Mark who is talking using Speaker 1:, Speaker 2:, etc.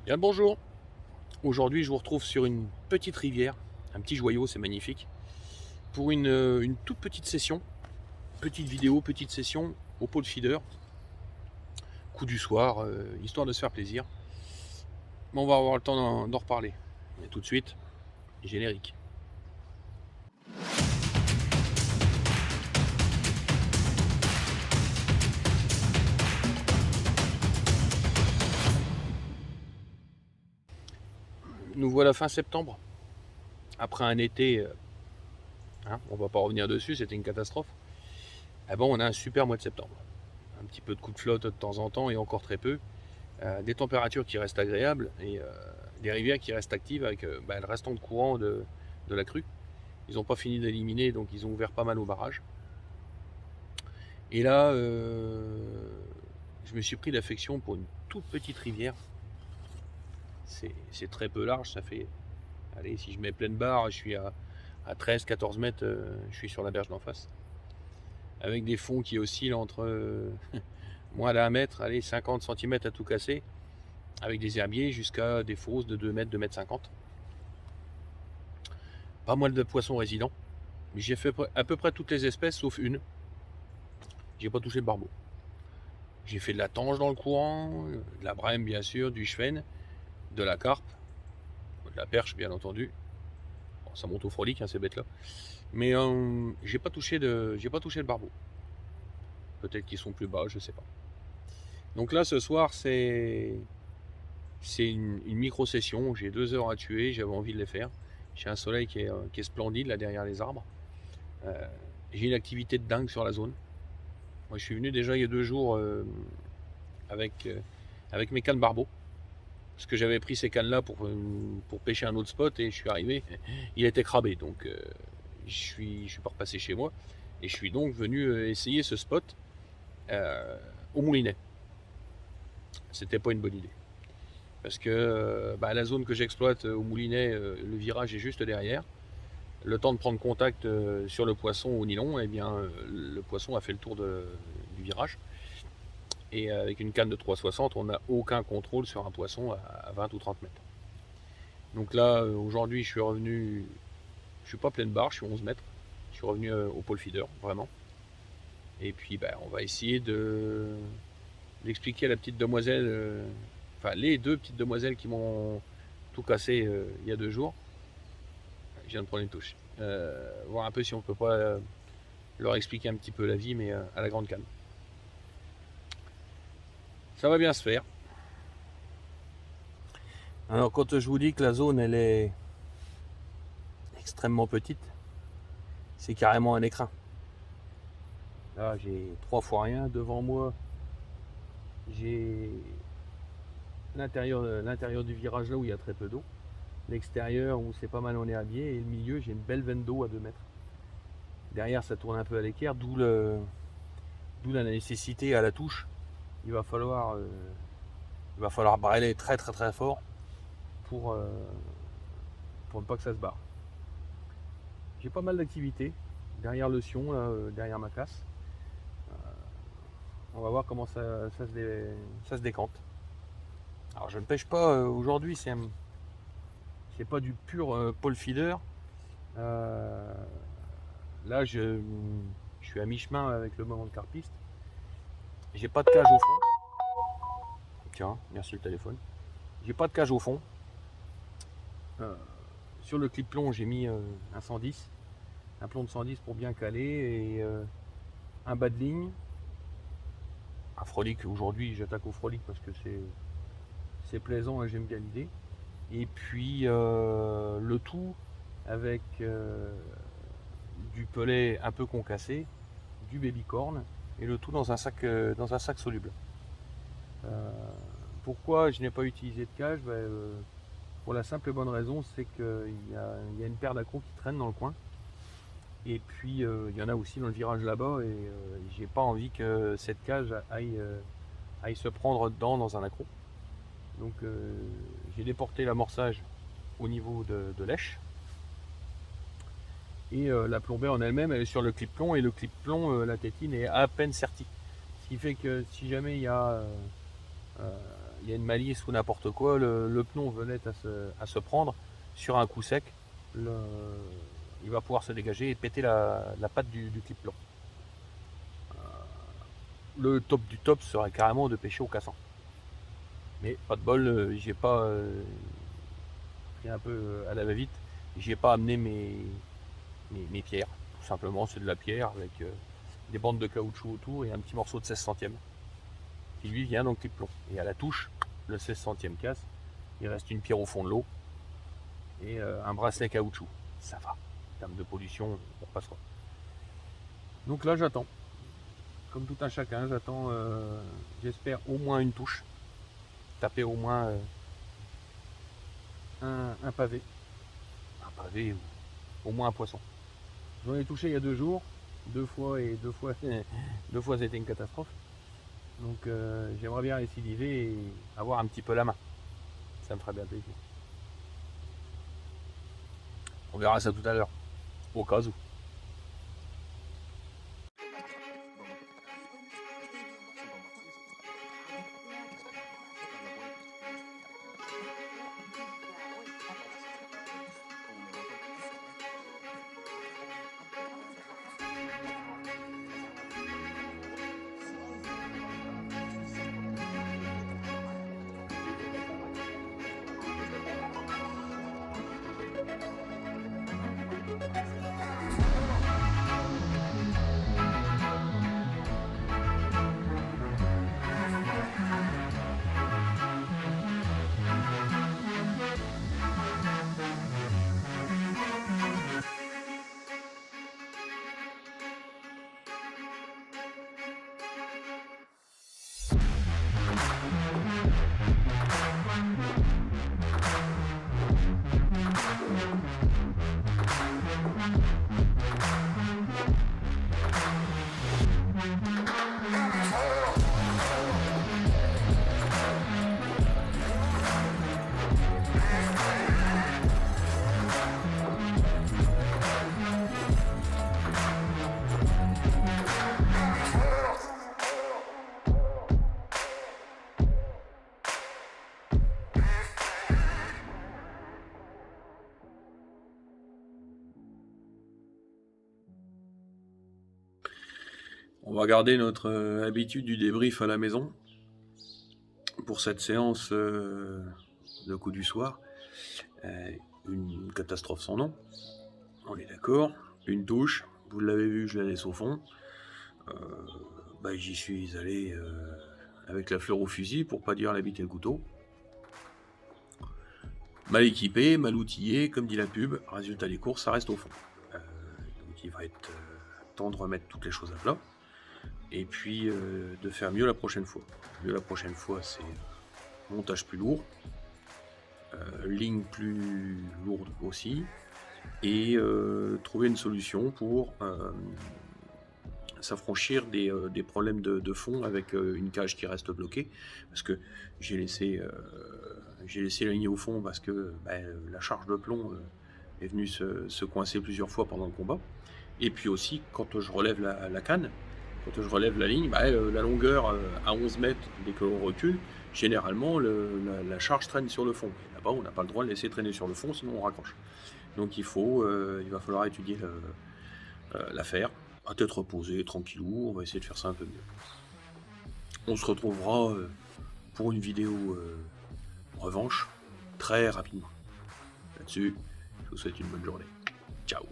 Speaker 1: Bien le bonjour. Aujourd'hui, je vous retrouve sur une petite rivière, un petit joyau, c'est magnifique, pour une toute petite session, petite vidéo, petite session au pole feeder, coup du soir, histoire de se faire plaisir. Mais on va avoir le temps d'en reparler. Et tout de suite, générique. Nous voilà fin septembre, après un été, on va pas revenir dessus, c'était une catastrophe. Ah bon, on a un super mois de septembre. Un petit peu de coup de flotte de temps en temps et encore très peu. Des températures qui restent agréables et des rivières qui restent actives avec le restant de courant de la crue. Ils n'ont pas fini d'éliminer, donc ils ont ouvert pas mal au barrage. Et là, je me suis pris d'affection pour une toute petite rivière. C'est très peu large, ça fait... Allez, si je mets pleine barre, je suis à 13-14 mètres, je suis sur la berge d'en face. Avec des fonds qui oscillent entre moins d'un mètre, allez, 50 cm à tout casser, avec des herbiers jusqu'à des fosses de 2 mètres, 2 mètres 50. Pas mal de poissons résidents. Mais j'ai fait à peu près toutes les espèces sauf une. J'ai pas touché le barbeau. J'ai fait de la tange dans le courant, de la brème bien sûr, du chevenne, de la carpe, de la perche bien entendu. Bon, ça monte au frolic hein, ces bêtes là. Mais j'ai pas touché le barbeau. Peut-être qu'ils sont plus bas, je sais pas. Donc là ce soir c'est une micro-session, j'ai 2 heures à tuer, j'avais envie de les faire. J'ai un soleil qui est splendide là derrière les arbres. J'ai une activité de dingue sur la zone. Moi je suis venu déjà il y a 2 jours avec, avec mes cannes barbeau. Parce que j'avais pris ces cannes là pour pêcher un autre spot et je suis arrivé, il était cramé. Donc je suis pas repassé chez moi. Et je suis donc venu essayer ce spot au moulinet. C'était pas une bonne idée. Parce que la zone que j'exploite au moulinet, le virage est juste derrière. Le temps de prendre contact sur le poisson au nylon, eh bien, le poisson a fait le tour du virage. Et avec une canne de 360, on n'a aucun contrôle sur un poisson à 20 ou 30 mètres. Donc là, aujourd'hui, je suis revenu, je suis pas pleine barre, je suis 11 mètres. Je suis revenu au pole feeder, vraiment. Et puis, on va essayer d'expliquer à la petite demoiselle, enfin, les 2 petites demoiselles qui m'ont tout cassé il y a 2 jours. Je viens de prendre une touche. Voir un peu si on peut pas leur expliquer un petit peu la vie, mais à la grande canne. Ça va bien se faire. Alors, quand je vous dis que la zone, elle est extrêmement petite, c'est carrément un écrin. Là, j'ai 3 fois rien. Devant moi, j'ai l'intérieur du virage là où il y a très peu d'eau. L'extérieur où c'est pas mal en herbier. Et le milieu, j'ai une belle veine d'eau à 2 mètres. Derrière, ça tourne un peu à l'équerre, d'où la nécessité à la touche. Il va falloir brêler très très très fort pour ne pas que ça se barre. J'ai pas mal d'activités derrière le sion, là, derrière ma casse. On va voir comment ça se décante. Alors je ne pêche pas aujourd'hui, c'est pas du pur pole feeder. Là je suis à mi-chemin avec le moment de carpiste. J'ai pas de cage au fond. Tiens, merci le téléphone. J'ai pas de cage au fond. Sur le clip plomb j'ai mis un 110. Un plomb de 110 pour bien caler et un bas de ligne. Un frolic, aujourd'hui j'attaque au frolic parce que c'est plaisant et j'aime bien l'idée. Et puis le tout avec du pelet un peu concassé, du babycorn et le tout dans un sac soluble. Pourquoi je n'ai pas utilisé de cage? Pour la simple et bonne raison, c'est qu'il y a une paire d'accros qui traîne dans le coin. Et puis il y en a aussi dans le virage là-bas et j'ai pas envie que cette cage aille se prendre dedans dans un accro. Donc j'ai déporté l'amorçage au niveau de l'èche. Et la plombée en elle-même, elle est sur le clip plomb et le clip plomb, la tétine est à peine sertie. Ce qui fait que si jamais il y a il y a une malice ou n'importe quoi, le pneu venait à se prendre sur un coup sec, il va pouvoir se dégager et péter la patte du clip blanc. Le top du top serait carrément de pêcher au cassant. Mais pas de bol, j'ai pas pris un peu à la va-vite, j'ai pas amené mes pierres. Tout simplement, c'est de la pierre avec des bandes de caoutchouc autour et un petit morceau de 16 centièmes qui lui vient dans le clip plomb. Et à la touche, le 16 centièmes casse, il reste une pierre au fond de l'eau et un bracelet caoutchouc. Ça va. En termes de pollution, on repassera. Donc là, j'attends. Comme tout un chacun, j'attends, j'espère, au moins une touche. Taper au moins un pavé. Un pavé ou au moins un poisson. J'en ai touché il y a 2 jours. 2 fois et 2 fois, 2 fois c'était une catastrophe. Donc j'aimerais bien récidiver et avoir un petit peu la main. Ça me ferait bien plaisir. On verra ça tout à l'heure, au cas où. On va garder notre habitude du débrief à la maison pour cette séance de coup du soir. Une catastrophe sans nom, on est d'accord. Une touche, vous l'avez vu, je la laisse au fond. J'y suis allé avec la fleur au fusil, pour pas dire la bite et le couteau. Mal équipé, mal outillé, comme dit la pub. Résultat des courses, ça reste au fond. Donc il va être temps de remettre toutes les choses à plat. Et puis de faire mieux la prochaine fois. Mieux la prochaine fois, c'est montage plus lourd, ligne plus lourde aussi, et trouver une solution pour s'affranchir des problèmes de fond avec une cage qui reste bloquée, parce que j'ai laissé la ligne au fond parce que la charge de plomb est venue se coincer plusieurs fois pendant le combat. Et puis aussi, quand je relève la canne, quand je relève la ligne, la longueur à 11 mètres, dès que l'on recule, généralement la charge traîne sur le fond. Et là-bas, on n'a pas le droit de laisser traîner sur le fond, sinon on raccroche. Donc il va falloir étudier l'affaire, à tête reposée, tranquillou, on va essayer de faire ça un peu mieux. On se retrouvera pour une vidéo revanche très rapidement. Là-dessus, je vous souhaite une bonne journée. Ciao.